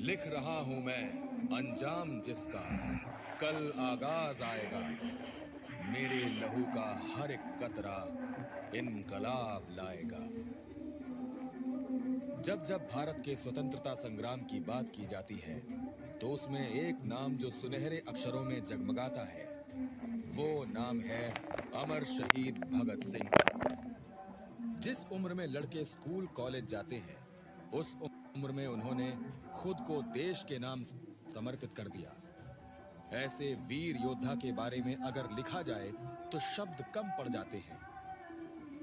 लिख रहा हूं मैं अंजाम जिसका कल आगाज आएगा। मेरे लहू का हर एक कतरा इनकलाब लाएगा। जब जब भारत के स्वतंत्रता संग्राम की बात की जाती है तो उसमें एक नाम जो सुनहरे अक्षरों में जगमगाता है, वो नाम है अमर शहीद भगत सिंह का। जिस उम्र में लड़के स्कूल कॉलेज जाते हैं, उस उम्र में उन्होंने खुद को देश के नाम समर्पित कर दिया। ऐसे वीर योद्धा के बारे में अगर लिखा जाए तो शब्द कम पड़ जाते हैं।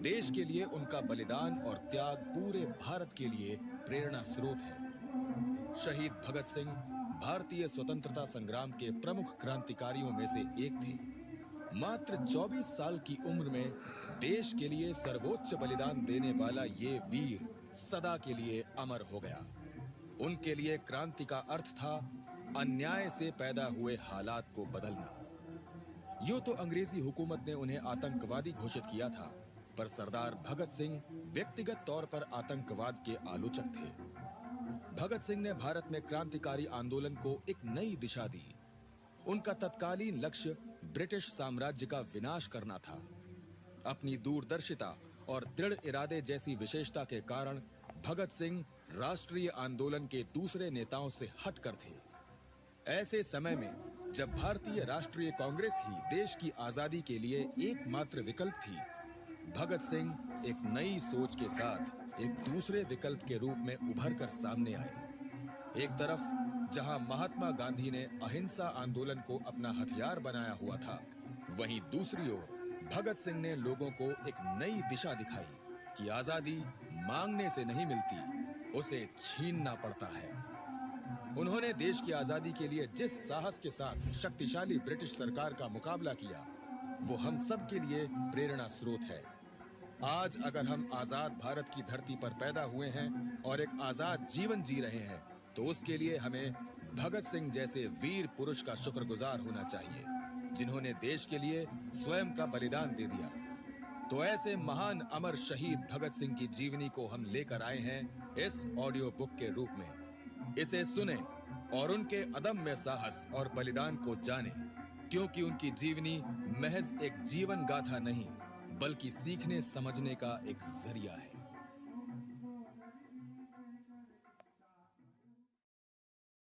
देश के लिए उनका बलिदान और त्याग पूरे भारत के लिए प्रेरणा स्रोत है। शहीद भगत सिंह भारतीय स्वतंत्रता संग्राम के प्रमुख क्रांतिकारियों में से एक थे। मात्र 24 साल की उम्र में देश के लिए सर्वोच्च बलिदान देने वाला ये वीर सदा के लिए अमर हो गया। उनके लिए क्रांति का अर्थ था अन्याय से पैदा हुए हालात को बदलना। यूं तो अंग्रेजी हुकूमत ने उन्हें आतंकवादी घोषित किया था, पर सरदार भगत सिंह व्यक्तिगत तौर पर आतंकवाद के आलोचक थे। भगत सिंह ने भारत में क्रांतिकारी आंदोलन को एक नई दिशा दी। उनका तत्कालीन लक्ष्य ब्रिटिश साम्राज्य का विनाश करना था। अपनी दूरदर्शिता और दृढ़ इरादे जैसी विशेषता के कारण भगत सिंह राष्ट्रीय आंदोलन के दूसरे नेताओं से हटकर थे। ऐसे समय में जब भारतीय राष्ट्रीय कांग्रेस ही देश की आजादी के लिए एकमात्र विकल्प थी, भगत सिंह एक नई सोच के साथ एक दूसरे विकल्प के रूप में उभर कर सामने आए। एक तरफ जहां महात्मा गांधी ने अहिंसा आंदोलन को अपना हथियार बनाया हुआ था, वहीं दूसरी ओर भगत सिंह ने लोगों को एक नई दिशा दिखाई कि आजादी मांगने से नहीं मिलती, उसे छीनना पड़ता है। उन्होंने देश की आजादी के लिए जिस साहस के साथ शक्तिशाली ब्रिटिश सरकार का मुकाबला किया, वो हम सब के लिए प्रेरणा स्रोत है। आज अगर हम आजाद भारत की धरती पर पैदा हुए हैं और एक आजाद जीवन जी रहे हैं, तो उसके लिए हमें भगत सिंह जैसे वीर पुरुष का शुक्रगुजार होना चाहिए, जिन्होंने देश के लिए स्वयं का बलिदान दे दिया। तो ऐसे महान अमर शहीद भगत सिंह की जीवनी को हम लेकर आए हैं इस ऑडियो बुक के रूप में। इसे सुने और उनके अदम्य साहस और बलिदान को जाने, क्योंकि उनकी जीवनी महज एक जीवन गाथा नहीं, बल्कि सीखने समझने का एक जरिया है।